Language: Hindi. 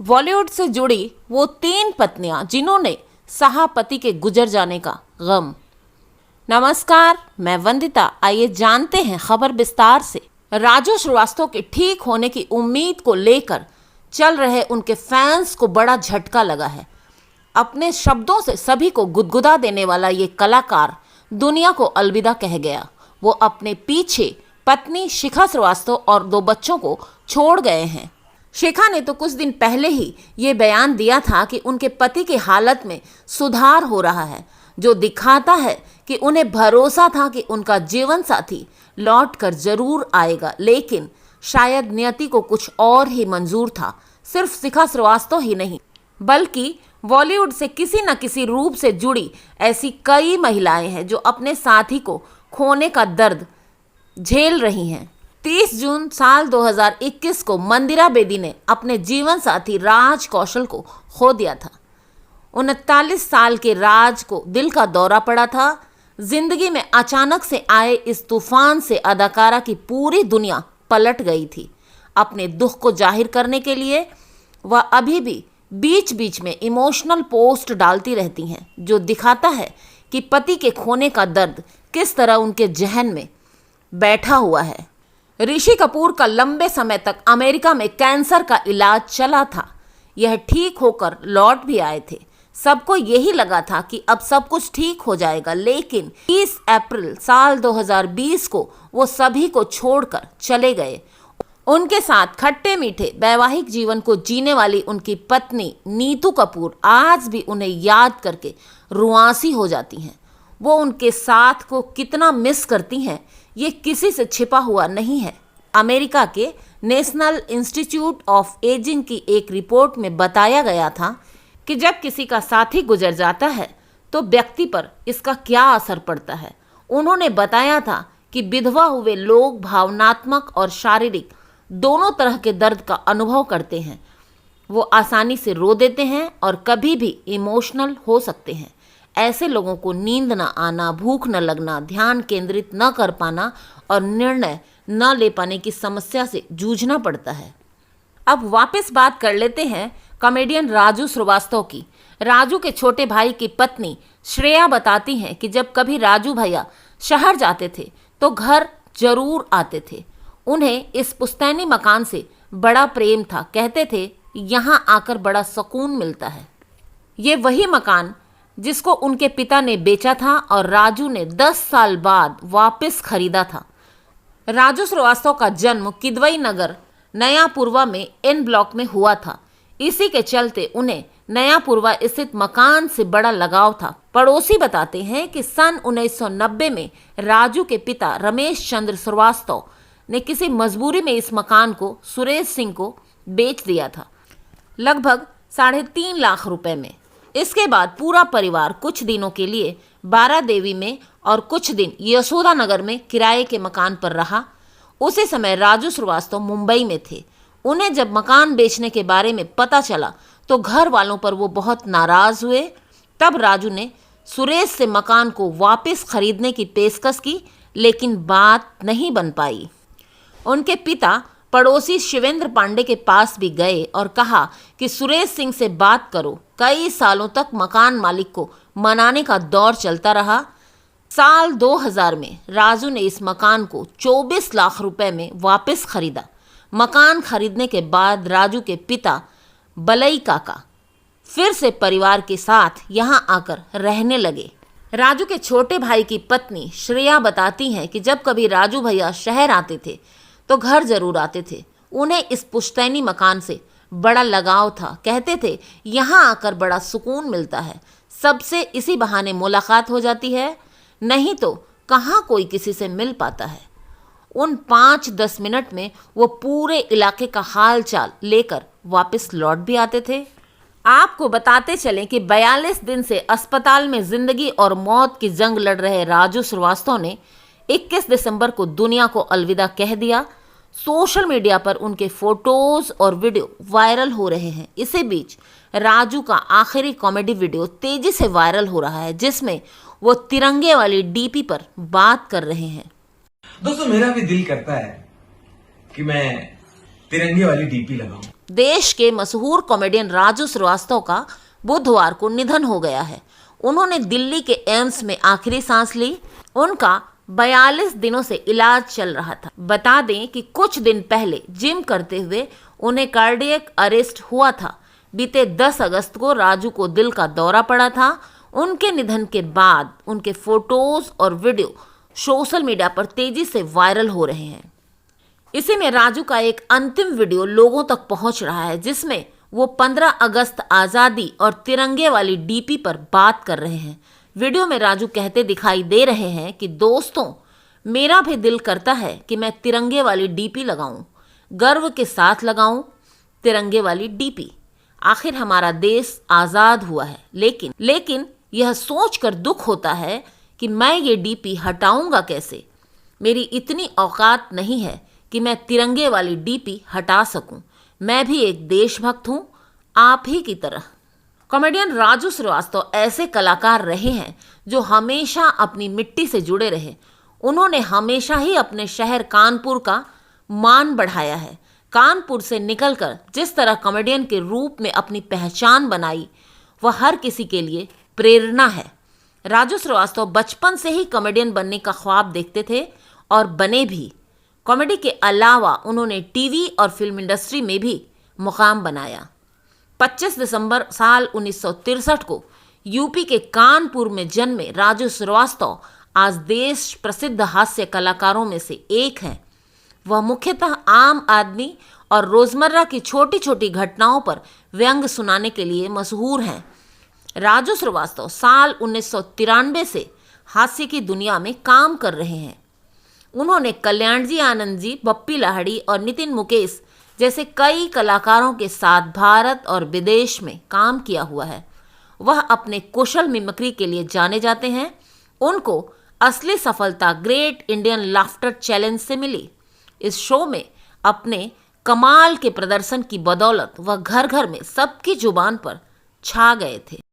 बॉलीवुड से जुड़ी वो 3 पत्नियां जिन्होंने सहा पति के गुजर जाने का गम। नमस्कार, मैं वंदिता। आइए जानते हैं खबर विस्तार से। राजू श्रीवास्तव के ठीक होने की उम्मीद को लेकर चल रहे उनके फैंस को बड़ा झटका लगा है। अपने शब्दों से सभी को गुदगुदा देने वाला ये कलाकार दुनिया को अलविदा कह गया। वो अपने पीछे पत्नी शिखा श्रीवास्तव और 2 बच्चों को छोड़ गए हैं। शिखा ने तो कुछ दिन पहले ही ये बयान दिया था कि उनके पति की हालत में सुधार हो रहा है, जो दिखाता है कि उन्हें भरोसा था कि उनका जीवन साथी लौट कर जरूर आएगा। लेकिन शायद नियति को कुछ और ही मंजूर था। सिर्फ शिखा श्रीवास्तव ही नहीं, बल्कि बॉलीवुड से किसी न किसी रूप से जुड़ी ऐसी कई महिलाएं हैं जो अपने साथी को खोने का दर्द झेल रही हैं। 30 जून साल 2021 को मंदिरा बेदी ने अपने जीवन साथी राज कौशल को खो दिया था। 39 साल के राज को दिल का दौरा पड़ा था। जिंदगी में अचानक से आए इस तूफान से अदाकारा की पूरी दुनिया पलट गई थी। अपने दुख को जाहिर करने के लिए वह अभी भी बीच बीच में इमोशनल पोस्ट डालती रहती हैं, जो दिखाता है कि पति के खोने का दर्द किस तरह उनके जहन में बैठा हुआ है। ऋषि कपूर का लंबे समय तक अमेरिका में कैंसर का इलाज चला था। यह ठीक होकर लौट भी आए थे। सबको यही लगा था कि अब सब कुछ ठीक हो जाएगा, लेकिन 30 अप्रैल साल 2020 को वो सभी को छोड़कर चले गए। उनके साथ खट्टे मीठे वैवाहिक जीवन को जीने वाली उनकी पत्नी नीतू कपूर आज भी उन्हें याद करके रुआंसी हो जाती हैं। वो उनके साथ को कितना मिस करती हैं, ये किसी से छिपा हुआ नहीं है। अमेरिका के नेशनल इंस्टीट्यूट ऑफ एजिंग की एक रिपोर्ट में बताया गया था कि जब किसी का साथी गुजर जाता है तो व्यक्ति पर इसका क्या असर पड़ता है। उन्होंने बताया था कि विधवा हुए लोग भावनात्मक और शारीरिक दोनों तरह के दर्द का अनुभव करते हैं। वो आसानी से रो देते हैं और कभी भी इमोशनल हो सकते हैं। ऐसे लोगों को नींद न आना, भूख न लगना, ध्यान केंद्रित न कर पाना और निर्णय न ले पाने की समस्या से जूझना पड़ता है। अब वापस बात कर लेते हैं कॉमेडियन राजू श्रीवास्तव की। राजू के छोटे भाई की पत्नी श्रेया बताती हैं कि जब कभी राजू भैया शहर जाते थे तो घर जरूर आते थे। उन्हें इस पुश्तैनी मकान से बड़ा प्रेम था। कहते थे यहाँ आकर बड़ा सुकून मिलता है। ये वही मकान जिसको उनके पिता ने बेचा था और राजू ने 10 साल बाद वापस खरीदा था। राजू श्रीवास्तव का जन्म किदवई नगर नया पूर्वा में एन ब्लॉक में हुआ था। इसी के चलते उन्हें नया पूर्वा स्थित मकान से बड़ा लगाव था। पड़ोसी बताते हैं कि सन 1990 में राजू के पिता रमेश चंद्र श्रीवास्तव ने किसी मजबूरी में इस मकान को सुरेश सिंह को बेच दिया था, लगभग 3.5 लाख रुपए में। इसके बाद पूरा परिवार कुछ दिनों के लिए बारा देवी में और कुछ दिन यशोदा नगर में किराए के मकान पर रहा। उसी समय राजू श्रीवास्तव मुंबई में थे। उन्हें जब मकान बेचने के बारे में पता चला तो घर वालों पर वो बहुत नाराज हुए। तब राजू ने सुरेश से मकान को वापस खरीदने की पेशकश की, लेकिन बात नहीं बन पाई। उनके पिता पड़ोसी शिवेंद्र पांडे के पास भी गए और कहा कि सुरेश सिंह से बात करो। कई सालों तक मकान मालिक को मनाने का दौर चलता रहा। साल 2000 में राजू ने इस मकान को 24 लाख रुपए में वापस खरीदा। मकान खरीदने के बाद राजू के पिता बलई काका फिर से परिवार के साथ यहां आकर रहने लगे। राजू के छोटे भाई की पत्नी श्रेया बताती हैं कि जब कभी राजू भैया शहर आते थे तो घर जरूर आते थे। उन्हें इस पुश्तैनी मकान से बड़ा लगाव था। कहते थे यहाँ आकर बड़ा सुकून मिलता है। सबसे इसी बहाने मुलाकात हो जाती है, नहीं तो कहाँ कोई किसी से मिल पाता है। उन 5-10 मिनट में वो पूरे इलाके का हाल चाल लेकर वापस लौट भी आते थे। आपको बताते चलें कि 42 दिन से अस्पताल में जिंदगी और मौत की जंग लड़ रहे राजू श्रीवास्तव ने 21 दिसंबर को दुनिया को अलविदा कह दिया। सोशल मीडिया पर उनके फोटोज और वीडियो वायरल हो रहे हैं। इसी बीच राजू का आखिरी कॉमेडी वीडियो तेजी से वायरल हो रहा है, जिसमें वो तिरंगे वाली डीपी पर बात कर रहे हैं। दोस्तों, मेरा भी दिल करता है कि मैं तिरंगे वाली डीपी लगाऊं। देश के मशहूर कॉमेडियन राजू श्रीवास्तव का बुधवार को निधन हो गया है। उन्होंने दिल्ली के एम्स में आखिरी सांस ली। उनका 42 दिनों से इलाज चल रहा था। बता दें कि कुछ दिन पहले जिम करते हुए उन्हें कार्डियक अरेस्ट हुआ था। बीते 10 अगस्त को राजू को दिल का दौरा पड़ा था। उनके निधन के बाद उनके फोटोज और वीडियो सोशल मीडिया पर तेजी से वायरल हो रहे हैं। इसी में राजू का एक अंतिम वीडियो लोगों तक पहुंच रहा है, जिसमें वो 15 अगस्त आज़ादी और तिरंगे वाली डीपी पर बात कर रहे हैं। वीडियो में राजू कहते दिखाई दे रहे हैं कि दोस्तों, मेरा भी दिल करता है कि मैं तिरंगे वाली डीपी लगाऊं, गर्व के साथ लगाऊं तिरंगे वाली डीपी। आखिर हमारा देश आज़ाद हुआ है, लेकिन यह सोचकर दुख होता है कि मैं ये डीपी हटाऊंगा कैसे। मेरी इतनी औकात नहीं है कि मैं तिरंगे वाली डीपी हटा सकूं। मैं भी एक देशभक्त हूं, आप ही की तरह। कॉमेडियन राजू श्रीवास्तव ऐसे कलाकार रहे हैं जो हमेशा अपनी मिट्टी से जुड़े रहे। उन्होंने हमेशा ही अपने शहर कानपुर का मान बढ़ाया है। कानपुर से निकलकर जिस तरह कॉमेडियन के रूप में अपनी पहचान बनाई, वह हर किसी के लिए प्रेरणा है। राजू श्रीवास्तव बचपन से ही कॉमेडियन बनने का ख्वाब देखते थे और बने भी। कॉमेडी के अलावा उन्होंने टीवी और फिल्म इंडस्ट्री में भी मुकाम बनाया। 25 दिसंबर साल 1963 को यूपी के कानपुर में जन्मे राजू श्रीवास्तव आज देश प्रसिद्ध हास्य कलाकारों में से एक हैं। वह मुख्यतः आम आदमी और रोजमर्रा की छोटी छोटी घटनाओं पर व्यंग सुनाने के लिए मशहूर हैं। राजू श्रीवास्तव साल 1993 से हास्य की दुनिया में काम कर रहे हैं। उन्होंने कल्याण जी आनंद जी, बप्पी लाहिड़ी और नितिन मुकेश जैसे कई कलाकारों के साथ भारत और विदेश में काम किया हुआ है। वह अपने कुशल मिमिक्री के लिए जाने जाते हैं। उनको असली सफलता ग्रेट इंडियन लाफ्टर चैलेंज से मिली। इस शो में अपने कमाल के प्रदर्शन की बदौलत वह घर घर में सबकी जुबान पर छा गए थे।